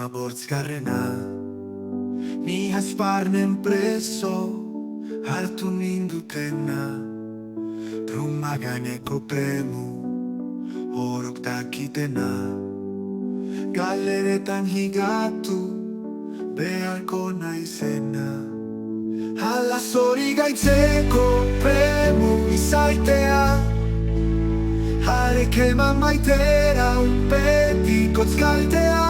bortzkarrena ni hasparnen preso hartu nindutena bruma gaineko premu orok dakitena galeretan higatu beharko naizena hala zori gaitzeko premu izaitea harek eman maitera betiko tzkaltea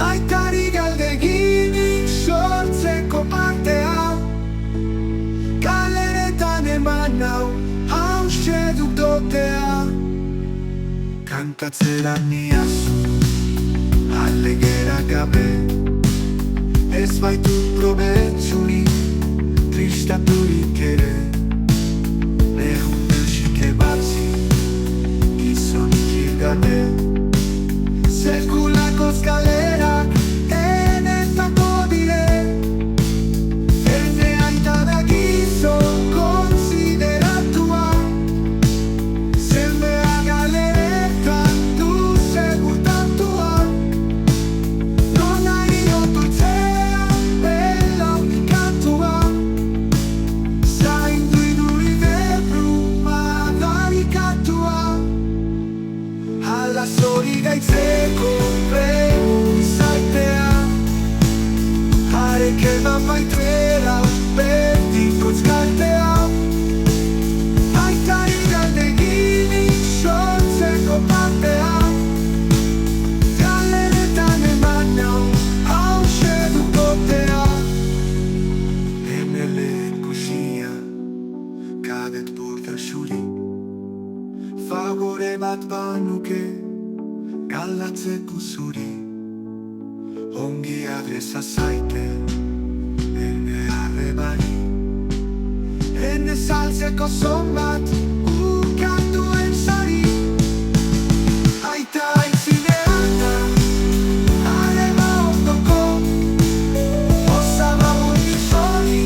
aitari galdeginik sortzeko partea galeretan eman nau hauxe duk dotea kantatzera niazu alegera gabe ez baitu probetxurik tristaturik ere lehun belxike batzi gizonik hilgabe sekulako skalerak enetako dire ene aita da gizon konsideratua semea galeretan du segurtatua non ari otuitzea bela unikantua zaindu inuride bruma darikatua hala zori gaitzeko premu izaitea harek eman maitera betiko tzkaltea aitari galdeginik sortzeko partea galeretan eman nau hauxe duk dotea ene lekusia kadet bordaxuri favore bat banuke galatzeko zuri ongi adresa zaite ene arrebari ene saltzeko zon bat ukanduen sari aita aitzinean da areba ondoko osaba bortizoni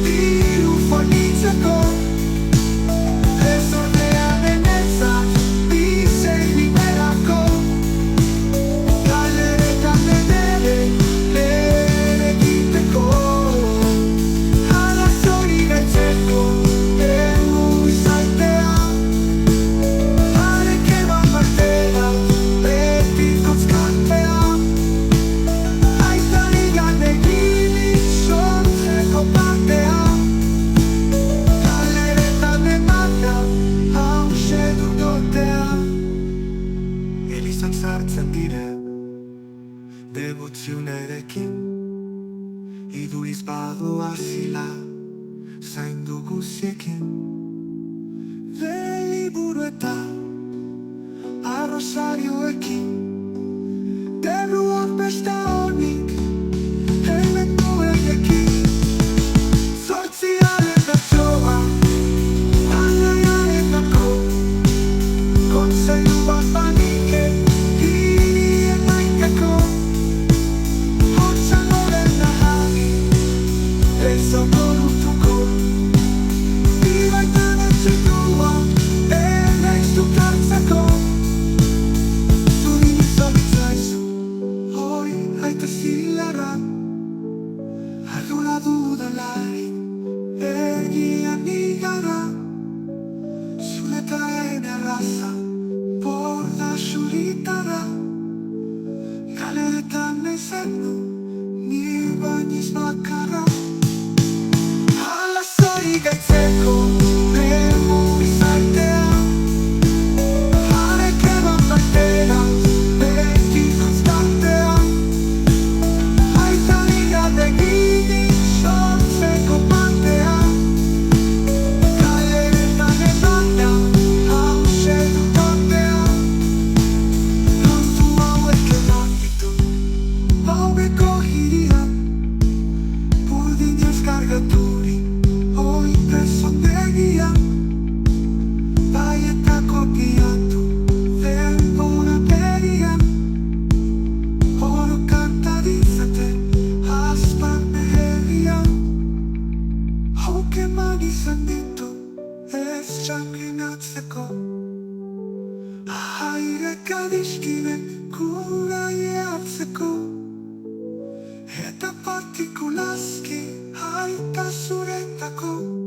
diru fornitzeko ez ordean enetzat bizei liberako galeretan edere ere egiteko hala zori gaitzeko premu izaitea harek eman maitera betiko tzkaltea aitari galdeginik sortzeko partea galeretan eman nau hauxe duk dotea elizak sartzen dire debozionerekin iduriz badoa zila zaindu guziekin liburu eta arrosarioekin derruak besta honik hemengo egekin zortziaren bertsoa alaiaren dako kontseilu bat banike hirien mainkako hortzan oren nahagi ez okorutuko ibaitan etxetua enaiz duk hartzako zuri nizabitzaizu hori aita zilarra ardura dudalai egian igara zuletaren erraza borda xuritara galeretan naizendu ni bainiz bakarra hala zori gaitzeko premu izaitea harek eman maitera betiko tzkaltea aitari galdeginik sortzeko partea galeretan eman nau hauxe duk dotea kontu hauek eman ditu Baubeko hirian burdinez kargaturi hoi presondegian baietako piatu denbora berian oro kanta ditzaten aspan beherian hauk eman izan ditu ez txaklinatzeko ahairek adizkinek Kuulaajia otsiko. Eta partikularski haita zuretzako.